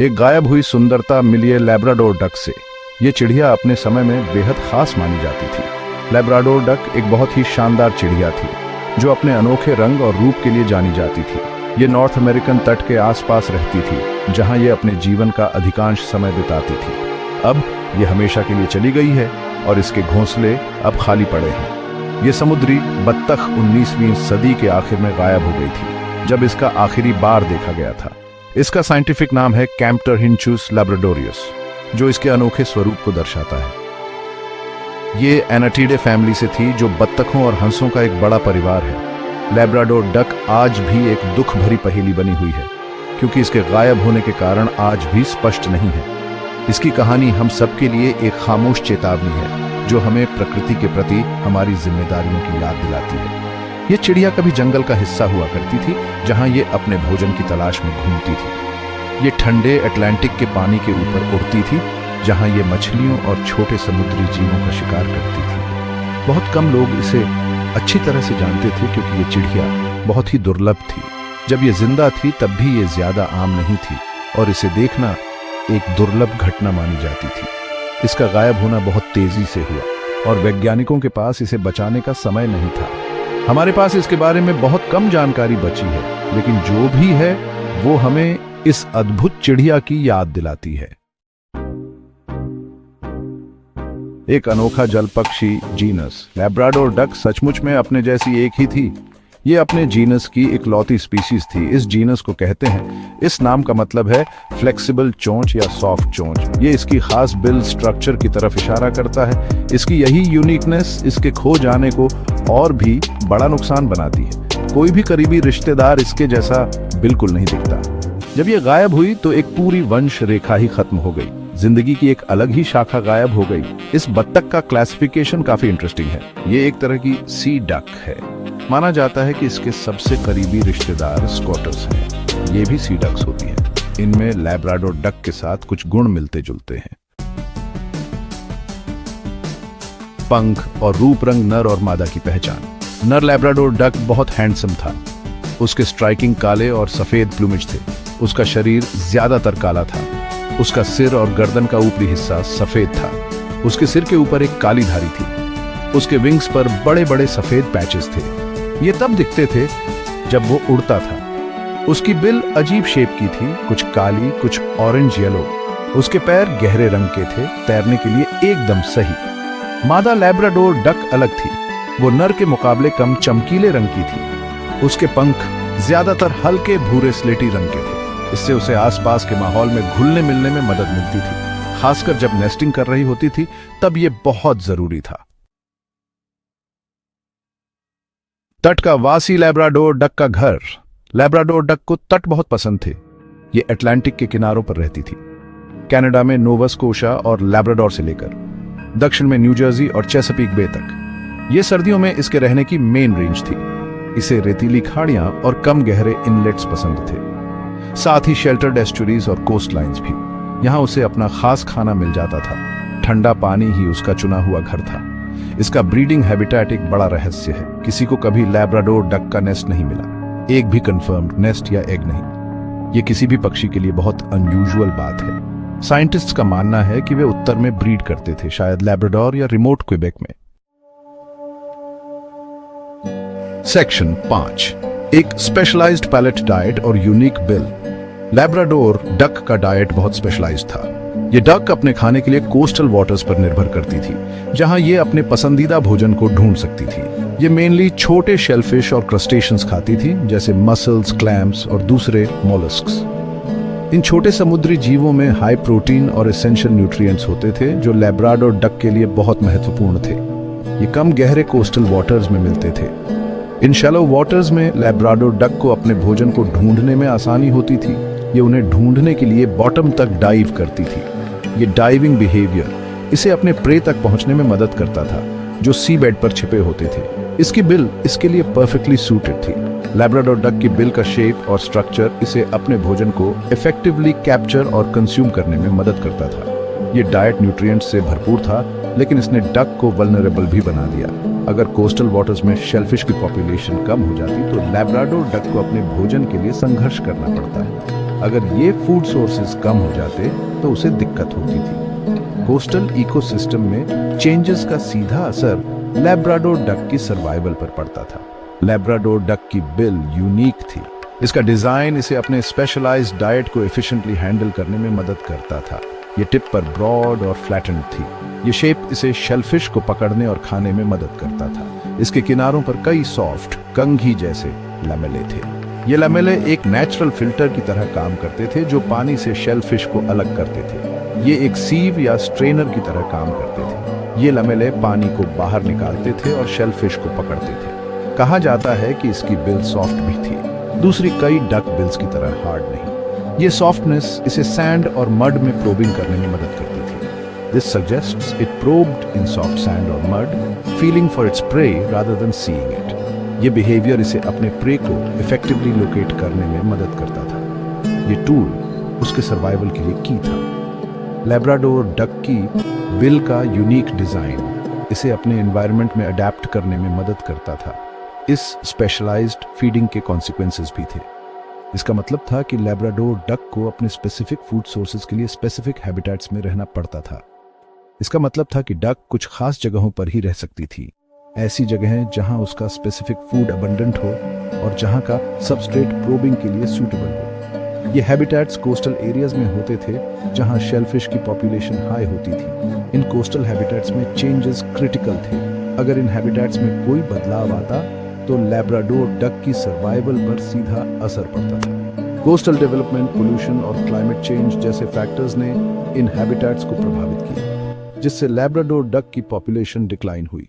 एक गायब हुई सुंदरता मिली है लैब्राडोर डक से। ये चिड़िया अपने समय में बेहद खास मानी जाती थी। लैब्राडोर डक एक बहुत ही शानदार चिड़िया थी जो अपने अनोखे रंग और रूप के लिए जानी जाती थी। ये नॉर्थ अमेरिकन तट के आसपास रहती थी जहां ये अपने जीवन का अधिकांश समय बिताती थी। अब ये हमेशा के लिए चली गई है और इसके घोंसले अब खाली पड़े हैं। ये समुद्री बत्तख 19वीं सदी के आखिर में गायब हो गई थी जब इसका आखिरी बार देखा गया था। इसका साइंटिफिक नाम है कैम्प्टरहिंचुस लैब्राडोरियस, जो इसके अनोखे स्वरूप को दर्शाता है। ये एनाटीडे फैमिली से थी जो बत्तखों और हंसों का एक बड़ा परिवार है। लैब्राडोर डक आज भी एक दुख भरी पहेली बनी हुई है क्योंकि इसके गायब होने के कारण आज भी स्पष्ट नहीं है। इसकी कहानी हम सबके लिए एक खामोश चेतावनी है जो हमें प्रकृति के प्रति हमारी जिम्मेदारियों की याद दिलाती है। ये चिड़िया कभी जंगल का हिस्सा हुआ करती थी जहां ये अपने भोजन की तलाश में घूमती थी। ये ठंडे अटलांटिक के पानी के ऊपर उड़ती थी जहां ये मछलियों और छोटे समुद्री जीवों का शिकार करती थी। बहुत कम लोग इसे अच्छी तरह से जानते थे क्योंकि ये चिड़िया बहुत ही दुर्लभ थी। जब ये जिंदा थी तब भी ये ज्यादा आम नहीं थी और इसे देखना एक दुर्लभ घटना मानी जाती थी। इसका गायब होना बहुत तेजी से हुआ और वैज्ञानिकों के पास इसे बचाने का समय नहीं था। हमारे पास इसके बारे में बहुत कम जानकारी बची है, लेकिन जो भी है वो हमें इस अद्भुत चिड़िया की याद दिलाती है। एक अनोखा जल पक्षी जीनस लैब्राडोर डक सचमुच में अपने जैसी एक ही थी। ये अपने जीनस की इकलौती स्पीशीज थी। इस जीनस को कहते हैं, इस नाम का मतलब है फ्लेक्सिबल चोंच या सॉफ्ट चोंच। ये इसकी खास बिल स्ट्रक्चर की तरफ इशारा करता है। इसकी यही यूनिकनेस इसके खो जाने को और भी बड़ा नुकसान बनाती है। कोई भी करीबी रिश्तेदार इसके जैसा बिल्कुल नहीं दिखता। जब ये गायब हुई तो एक पूरी वंश रेखा ही खत्म हो गई। जिंदगी की एक अलग ही शाखा गायब हो गई। इस बत्तख का क्लासिफिकेशन काफी इंटरेस्टिंग है। ये एक तरह की सी डक है। माना जाता है कि इसके सबसे करीबी रिश्तेदार स्कॉटर्स हैं। ये भी सी डक्स होती हैं। इनमें लैब्राडोर डक के साथ कुछ गुण मिलते जुलते हैं। पंख और रूप रंग नर और मादा की पहचान। नर लैब्राडोर डक बहुत हैंडसम था। उसके स्ट्राइकिंग काले और सफेद प्लूमेज थे। उसका शरीर ज्यादातर काला था। उसका सिर और गर्दन का ऊपरी हिस्सा सफेद था। उसके सिर के ऊपर एक काली धारी थी। उसके विंग्स पर बड़े बड़े सफेद पैचेस थे। ये तब दिखते थे जब वो उड़ता था। उसकी बिल अजीब शेप की थी, कुछ काली कुछ ऑरेंज येलो। उसके पैर गहरे रंग के थे, तैरने के लिए एकदम सही। मादा लैब्राडोर डक अलग थी। वो नर के मुकाबले कम चमकीले रंग की थी। उसके पंख ज्यादातर हल्के भूरे स्लेटी रंग के थे। इससे उसे आसपास के माहौल में घुलने मिलने में मदद मिलती थी। खासकर जब नेस्टिंग कर रही होती थी तब ये बहुत जरूरी था। तट का वासी लैब्राडोर डक का घर। लैब्राडोर डक को तट बहुत पसंद थे। ये अटलांटिक के किनारों पर रहती थी। कनाडा में नोवा स्कोशा और लैब्राडोर से लेकर दक्षिण में न्यू जर्सी और चेसापीक बे तक। ये सर्दियों में इसके रहने की मेन रेंज थी। इसे रेतीली खाड़ियां और कम गहरे इनलेट्स पसंद थे, साथ ही शेल्टर्ड एस्चुरीज और कोस्ट लाइन्स भी। यहां उसे अपना खास खाना मिल जाता था। ठंडा पानी ही उसका चुना हुआ घर था। इसका ब्रीडिंग हैबिटेट एक बड़ा रहस्य है। किसी को कभी लैब्राडोर डक का नेस्ट नहीं मिला, एक भी कंफर्म्ड नेस्ट या एग नहीं। यह किसी भी पक्षी के लिए बहुत अनयूजुअल बात है। साइंटिस्ट्स का मानना है कि वे उत्तर में ब्रीड करते थे, शायद लैब्राडोर या रिमोट क्वेबेक में। सेक्शन 5, एक स्पेशलाइज्ड पैलेट डाइट और यूनिक बिल। लैब्राडोर डक का डाइट बहुत स्पेशलाइज्ड था। ये डक अपने खाने के लिए कोस्टल वाटर्स पर निर्भर करती थी, जहां ये अपने पसंदीदा भोजन को ढूंढ सकती थी। ये मेनली छोटे शेलफिश और क्रस्टेशियंस खाती थी, जैसे मसल्स, क्लैम्स और दूसरे मोलस्क्स। इन छोटे समुद्री जीवों में हाई प्रोटीन और एसेंशियल न्यूट्रिएंट्स होते थे जो लैब्राडोर डक के लिए बहुत महत्वपूर्ण थे। ये कम गहरे कोस्टल वाटर्स में मिलते थे। इन शैलो वाटर्स में लैब्राडोर डक को अपने भोजन को ढूंढने में आसानी होती थी। ये उन्हें ढूंढने के लिए बॉटम तक डाइव करती थी। ये डाइविंग बिहेवियर इसे अपने प्रे तक पहुंचने में मदद करता था, जो सी बेड पर छिपे होते थे। इसकी बिल इसके लिए परफेक्टली सूटेड थी। लैब्राडोर डक की बिल का शेप और स्ट्रक्चर इसे अपने भोजन को इफेक्टिवली कैप्चर और कंज्यूम करने में मदद करता था। ये डाइट न्यूट्रिएंट्स से भरपूर था, लेकिन इसने डक को वल्नरेबल भी बना दिया। अगर कोस्टल वाटर्स में शेलफिश की पॉपुलेशन कम हो जाती तो लैब्राडोर डक को अपने भोजन के लिए संघर्ष करना पड़ता है। अगर ये फूड सोर्सेज कम हो जाते तो उसे दिक्कत होती थी। कोस्टल इकोसिस्टम में चेंजेस का सीधा असर लैब्राडोर डक की सर्वाइवल पर पड़ता था। लैब्राडोर डक की बिल यूनिक थी। इसका डिजाइन इसे अपने स्पेशलाइज्ड डाइट को एफिशिएंटली हैंडल करने में मदद करता था। ये टिप पर ब्रॉड और फ्लैटेंड थी। ये शेप इसे शेलफिश को पकड़ने और खाने में मदद करता था। इसके किनारों पर कई सॉफ्ट कंघी जैसे लैमेले थे। ये लैमेले एक नेचुरल फिल्टर की तरह काम करते थे जो पानी से शेलफिश को अलग करते थे। ये एक सीव या स्ट्रेनर की तरह काम करते थे। ये लैमेले पानी को बाहर निकालते थे और शेलफिश को पकड़ते थे। कहा जाता है कि इसकी बिल सॉफ्ट भी थी, दूसरी कई डक बिल्स की तरह हार्ड नहीं। ये सॉफ्टनेस इसे सैंड और मड में प्रोबिंग करने में मदद करती थी। This suggests it probed in soft sand और मड, feeling for its prey rather than seeing it. ये बिहेवियर इसे अपने प्रे को इफेक्टिवली लोकेट करने में मदद करता था। ये टूल उसके सर्वाइवल के लिए की था। लैब्राडोर डक की बिल का यूनिक डिजाइन इसे अपने एनवायरनमेंट में अडेप्ट करने में मदद करता था। इस स्पेशलाइज्ड फीडिंग के कॉन्सिक्वेंसेस भी थे। इसका मतलब था कि लैब्राडोर डक को अपने स्पेसिफिक फूड सोर्सेज के लिए स्पेसिफिक हैबिटेट्स में रहना पड़ता था। इसका मतलब था कि डक कुछ खास जगहों पर ही रह सकती थी, ऐसी जगहें जहां उसका स्पेसिफिक फूड अबंडेंट हो और जहां का सबस्ट्रेट प्रोबिंग के लिए सूटेबल हो। ये हैबिटेट्स कोस्टल एरियाज में होते थे जहां शेलफिश की पॉपुलेशन हाई होती थी। इन कोस्टल हैबिटेट्स में चेंजेस क्रिटिकल थे। अगर इन हैबिटेट्स में कोई बदलाव आता तो लैब्राडोर डक की सर्वाइवल पर सीधा असर पड़ता था। कोस्टल डेवलपमेंट, पोल्यूशन और क्लाइमेट चेंज जैसे फैक्टर्स ने इन हैबिटेट्स को प्रभावित किया, जिससे लैब्राडोर डक की पॉपुलेशन डिक्लाइन हुई।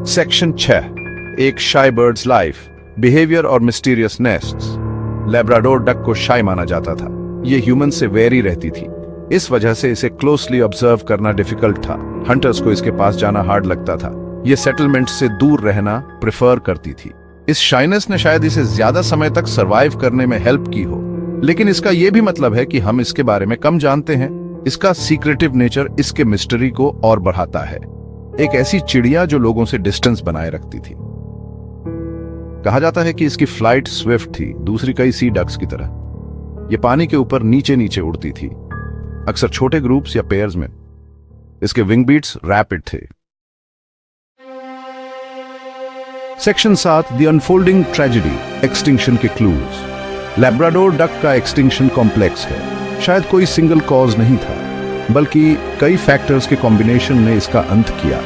सेक्शन 6, एक शाई बर्ड्स लाइफ, बिहेवियर और मिस्टीरियस नेस्ट्स। लैब्राडोर डक को शाई माना जाता था। ये ह्यूमन से वेरी रहती थी। इस वजह से इसे क्लोजली ऑब्जर्व करना डिफिकल्ट था। हंटर्स को इसके पास जाना हार्ड लगता था। ये सेटलमेंट से दूर रहना प्रेफर करती थी। इस शाइनेस ने शायद इसे ज्यादा समय तक सरवाइव करने में हेल्प की हो, लेकिन इसका यह भी मतलब है कि हम इसके बारे में कम जानते हैं। इसका सीक्रेटिव नेचर इसके मिस्ट्री को और बढ़ाता है। एक ऐसी चिड़िया जो लोगों से डिस्टेंस बनाए रखती थी। कहा जाता है कि इसकी फ्लाइट स्विफ्ट थी, दूसरी कई सी डक्स की तरह। ये पानी के ऊपर नीचे नीचे उड़ती थी, अक्सर छोटे ग्रुप्स या पेयर्स में। इसके विंग बीट्स रैपिड थे। Section 7, the unfolding tragedy, extinction के क्लूज। लैब्राडोर डक का एक्सटिंक्शन कॉम्प्लेक्स है। शायद कोई सिंगल कॉज नहीं था, बल्कि कई फैक्टर्स के कॉम्बिनेशन ने इसका अंत किया।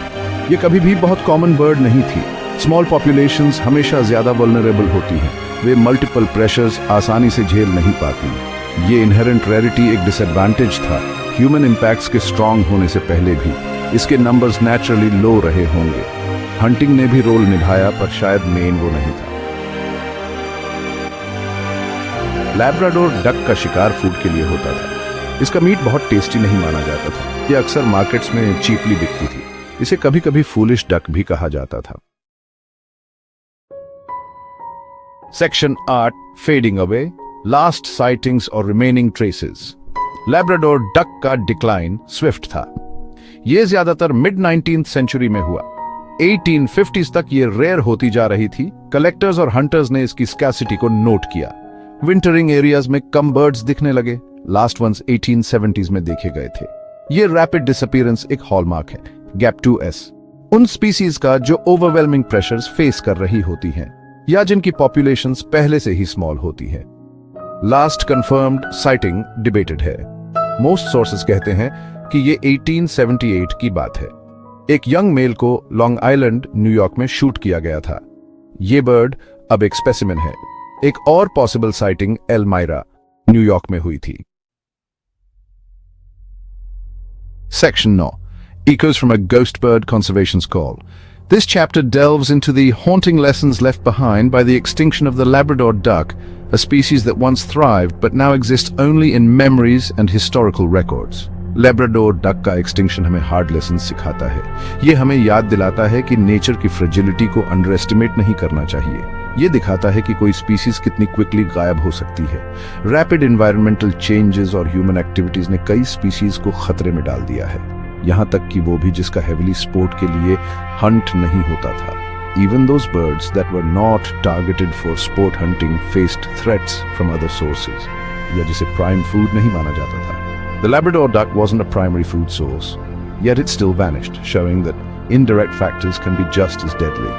ये कभी भी बहुत कॉमन बर्ड नहीं थी। स्मॉल पॉपुलेशंस हमेशा ज्यादा वल्नरेबल होती हैं। वे मल्टीपल प्रेशर्स आसानी से झेल नहीं पाती। ये इनहेरेंट रेरिटी एक डिसएडवांटेज था। ह्यूमन इंपैक्ट्स के स्ट्रांग होने से पहले भी इसके नंबर्स नेचुरली लो रहे होंगे। हंटिंग ने भी रोल निभाया, पर शायद मेन वो नहीं था। लैब्राडोर डक का शिकार फूड के लिए होता था। इसका मीट बहुत टेस्टी नहीं माना जाता था। ये अक्सर मार्केट्स में चीपली बिकती थी। इसे कभी कभी फूलिश डक भी कहा जाता था। Section 8, fading away, last sightings और रिमेनिंग ट्रेसेस। लैब्राडोर डक का डिक्लाइन स्विफ्ट था। यह ज्यादातर मिड 19th सेंचुरी में हुआ। 1850s तक ये रेयर होती जा रही थी। कलेक्टर्स और हंटर्स ने इसकी स्कैसिटी को नोट किया। विंटरिंग एरियाज में कम बर्ड्स दिखने लगे। लास्ट वंस 1870s में देखे गए थे। ये रैपिड डिसअपीयरेंस एक हॉलमार्क है। गैप 2S उन स्पीसीज का जो ओवरवेलमिंग प्रेशर्स फेस कर रही होती हैं या जिनकी पॉपुलेशंस पहले से ही स्मॉल होती है। लास्ट कंफर्म्ड साइटिंग डिबेटेड है। मोस्ट सोर्सेस कहते हैं कि ये 1878 की बात है। एक यंग मेल को लॉन्ग आइलैंड, न्यूयॉर्क में शूट किया गया था। ये बर्ड अब एक स्पेसिमेन है। एक और पॉसिबल साइटिंग एल्मायरा, न्यूयॉर्क में हुई थी। Section 9, Echoes from a Ghost Bird Conservation's Call. This chapter delves into the haunting lessons left behind by the extinction of the Labrador duck, a species that once thrived but now exists only in memories and historical records. Labrador duck का extinction हमें hard lesson सिखाता है। ये हमें याद दिलाता है कि नेचर की फ्रेजिलिटी को अंडर एस्टिमेट नहीं करना चाहिए। ये दिखाता है कि कोई स्पीसीज कितनी क्विकली गायब हो सकती है। रैपिड एनवायरमेंटल चेंजेस और ह्यूमन एक्टिविटीज ने कई स्पीसीज को खतरे में डाल दिया है, यहाँ तक कि वो भी जिसका हेविली स्पोर्ट के लिए हंट नहीं होता था। Even those birds that were not targeted for sport hunting faced threats from other sources, या जिसे prime food नहीं माना जाता था. The Labrador duck wasn't a primary food source, yet it still vanished, showing that indirect factors can be just as deadly.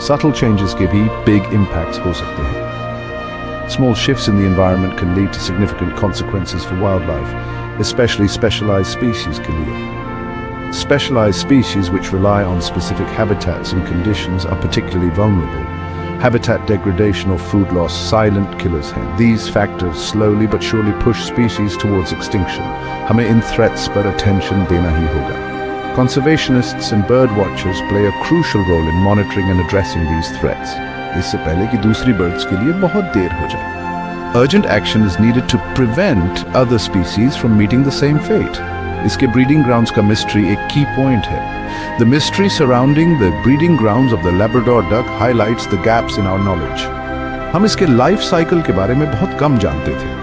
Subtle changes के भी big impacts हो सकते हैं. Small shifts in the environment can lead to significant consequences for wildlife, especially specialized species के लिए. Specialized species which rely on specific habitats and conditions are particularly vulnerable. Habitat degradation or food loss silent killers हैं. These factors slowly but surely push species towards extinction. हमें इन threats पर attention देना ही होगा. Conservationists and bird watchers play a crucial role in monitoring and addressing these threats. इससे पहले कि दूसरी birds के लिए बहुत देर हो जाए. Urgent action is needed to prevent other species from meeting the same fate. इसके breeding grounds का mystery एक key point है. The mystery surrounding the breeding grounds of the Labrador duck highlights the gaps in our knowledge. हम इसके life cycle के बारे में बहुत कम जानते थे.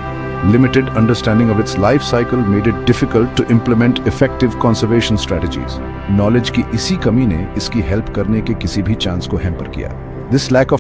Limited understanding of its life cycle made it difficult to implement effective conservation strategies. Knowledge की इसी कमी ने इसकी help करने के किसी भी chance को hamper किया. This lack of